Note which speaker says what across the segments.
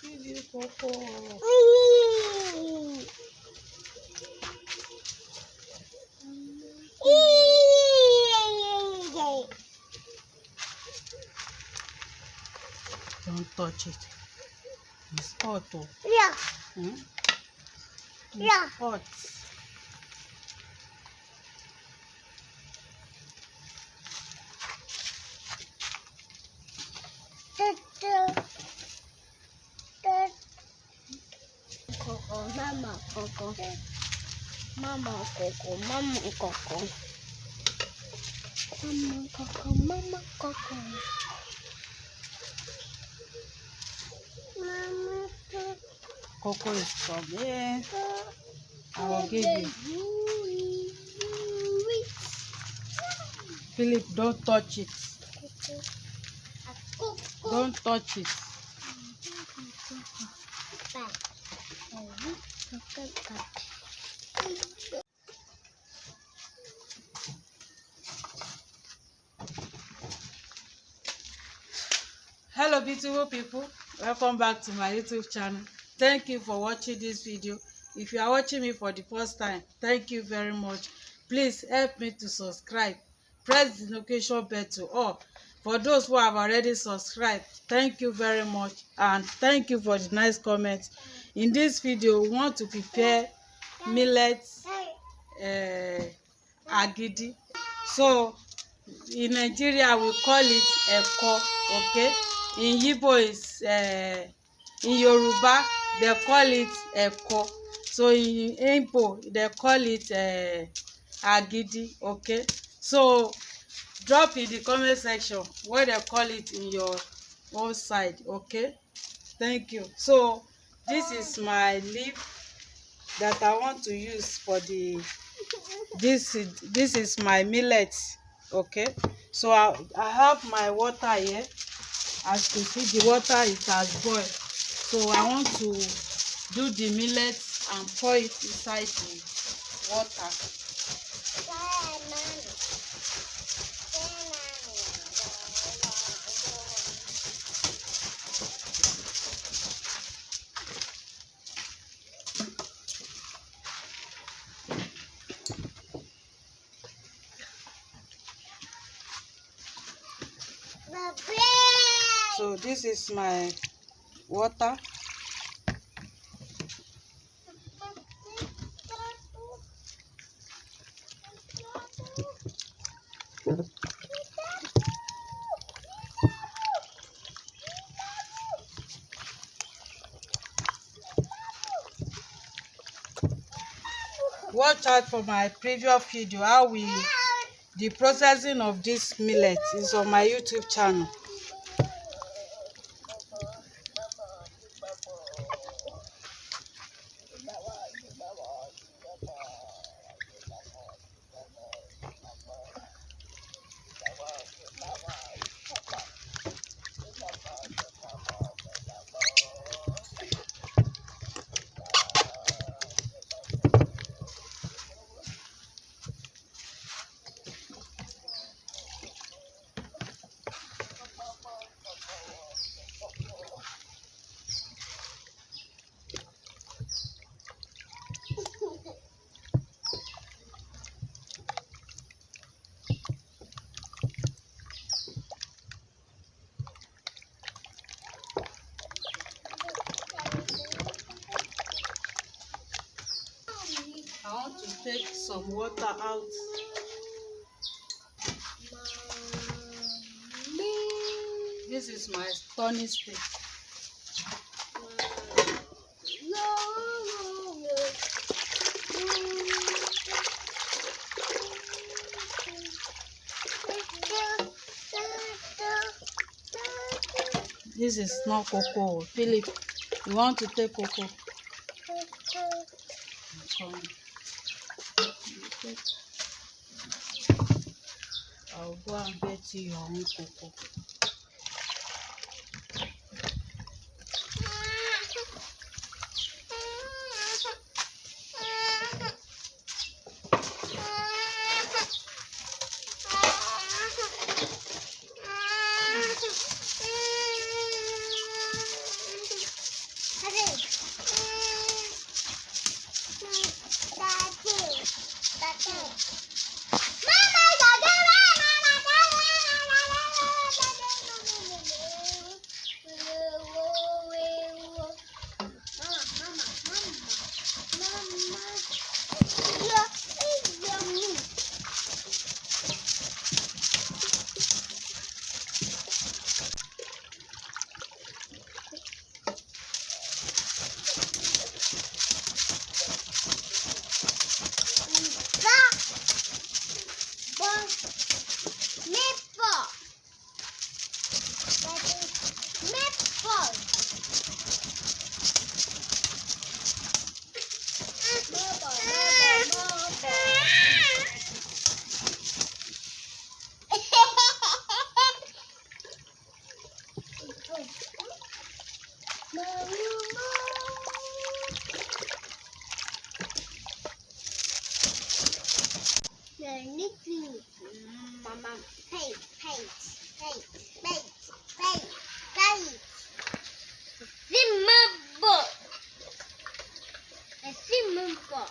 Speaker 1: Give you cocoa. Don't touch it. It's hot. Oh.
Speaker 2: Yeah.
Speaker 1: Hmm?
Speaker 2: Yeah.
Speaker 1: It's hot.
Speaker 2: Coco, mama, coco. Mama, coco, mama, coco. Mama, coco, mama, coco. Mama,
Speaker 1: Cocoa is from here. I will give you. Philip, don't touch it. Don't touch it. Hello beautiful people, welcome back to my YouTube channel. Thank you for watching this video. If you are watching me for the first time, thank you very much. Please help me to subscribe. Press the notification bell to all. For those who have already subscribed, thank you very much, and thank you for the nice comments. In this video, we want to prepare millet agidi. So in Nigeria we call it ẹ̀kọ, okay? In Igbo is in Yoruba they call it ẹ̀kọ. So in Igbo they call it agidi, okay? So drop in the comment section what they call it in your own side, okay? Thank you. So this is my leaf that I want to use for the this is my millet, okay? So I have my water here. As you see, the water it has boiled, so I want to do the millet and pour it inside the water. So this is my water. Watch out for my previous video how the processing of this millet is on my YouTube channel. I want to take some water out. This is my stunning stick. This is not cocoa. Philip, you want to take cocoa? Come. I'll go and get you your own cocoa.
Speaker 2: Mama, hey. Simba.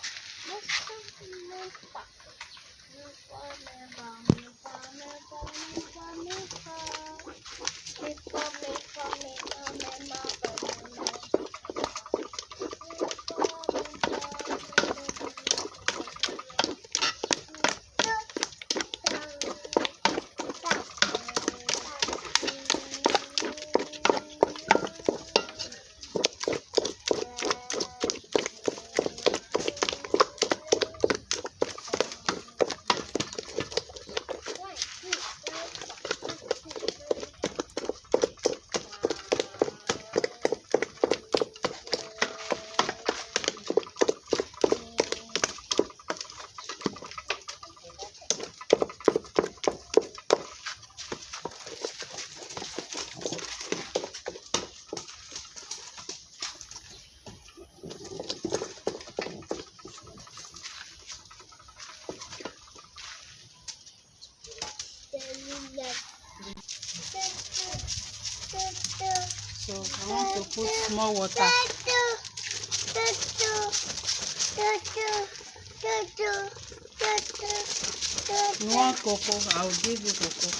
Speaker 1: So I want to put small water. You want cocoa? I'll give you cocoa.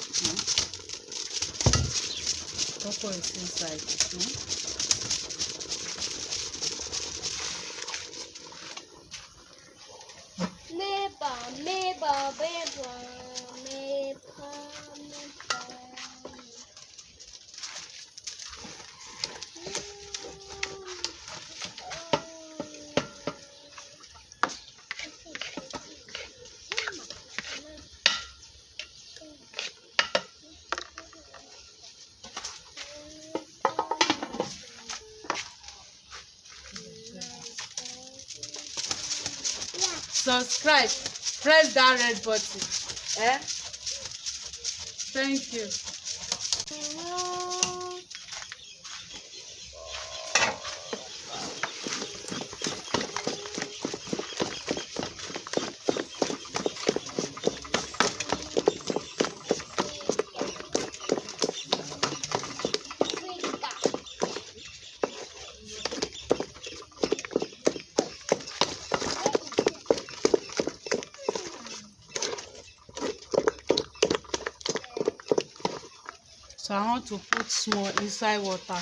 Speaker 1: Cocoa is inside. Subscribe. Press that red button. Thank you. So I want to put small inside water.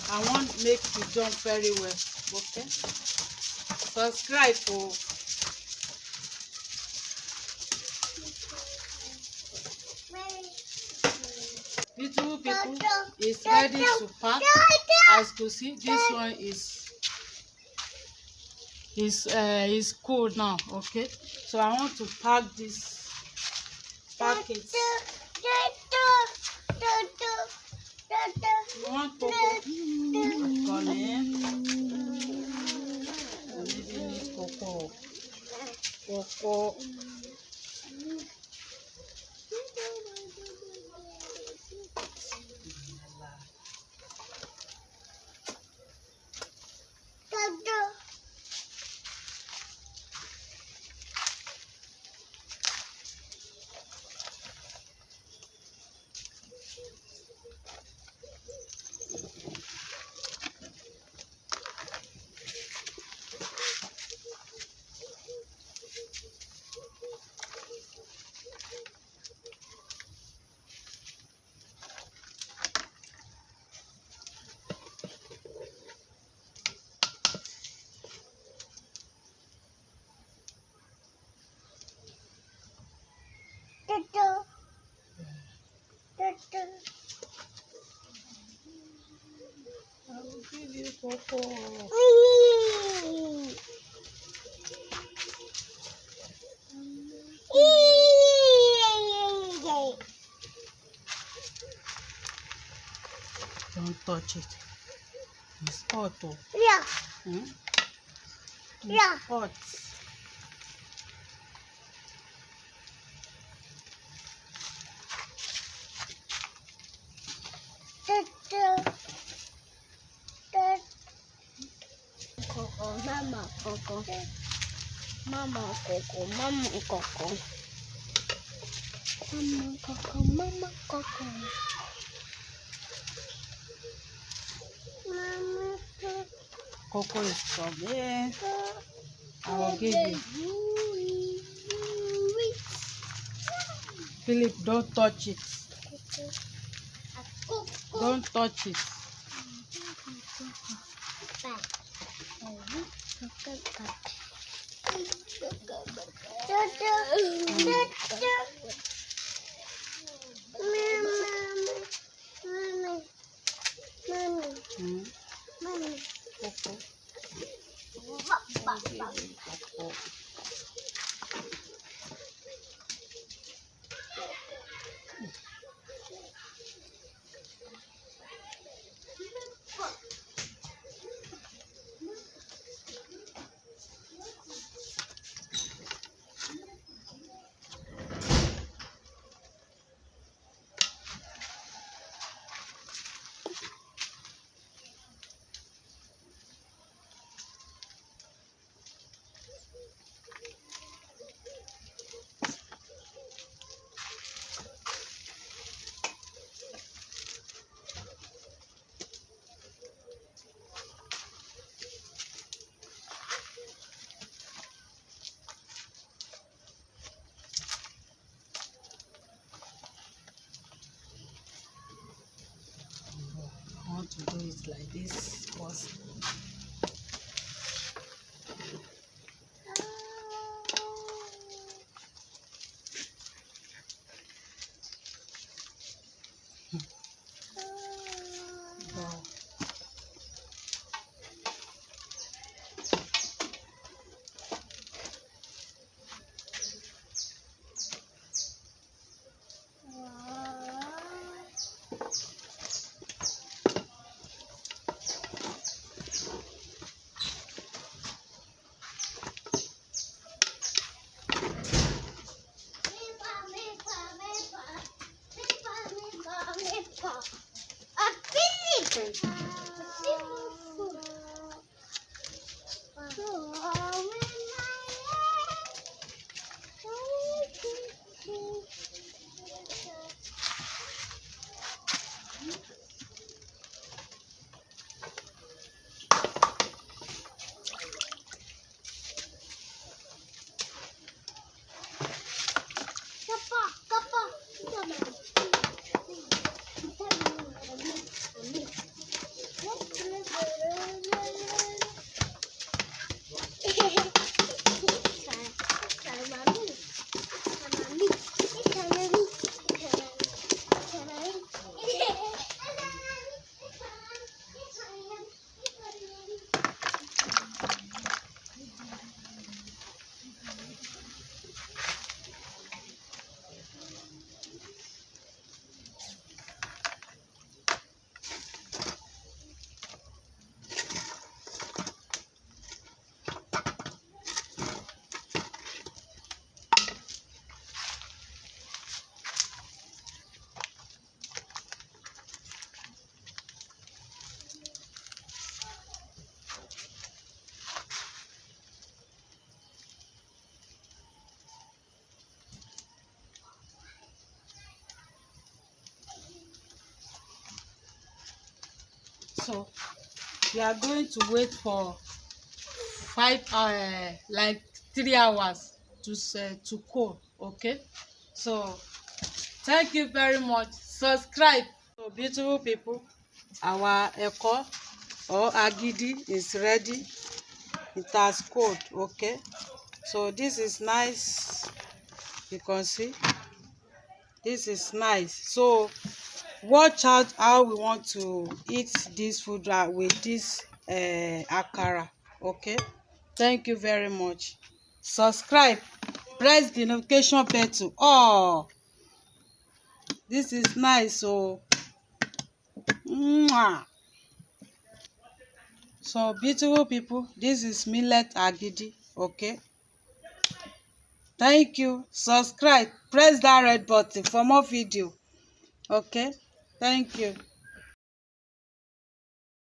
Speaker 1: I want make you jump very well. Okay. Subscribe for. Beautiful people is ready to pack. As you see, this one is cool now. Okay, so I want to pack this packet. You want cocoa? Come in. I maybe need cocoa. Cocoa. I will give you cocoa. Don't touch it. It's hot. Oh.
Speaker 2: Yeah.
Speaker 1: Hmm?
Speaker 2: Yeah.
Speaker 1: It's hot.
Speaker 2: Coco, mama, Coco. Mama, Coco, mama, Coco. Mama, Coco, mama, Coco. Mama,
Speaker 1: Coco is from here. I will give you. Philip, don't touch it. Don't touch it. Hmm? Coco. I'll give you Coco. I want to do it like this first. Wow. So we are going to wait for 3 hours to cool. Okay, so thank you very much. Subscribe. So beautiful people, our ẹ̀kọ or agidi is ready. It has cooled. Okay, so this is nice. You can see this is nice. So watch out how we want to eat this food with this akara. Okay, thank you very much. Subscribe, press the notification bell. Oh, this is nice. So Mwah. So beautiful people, this is millet agidi. Okay, thank you. Subscribe, press that red button for more video. Okay, thank you.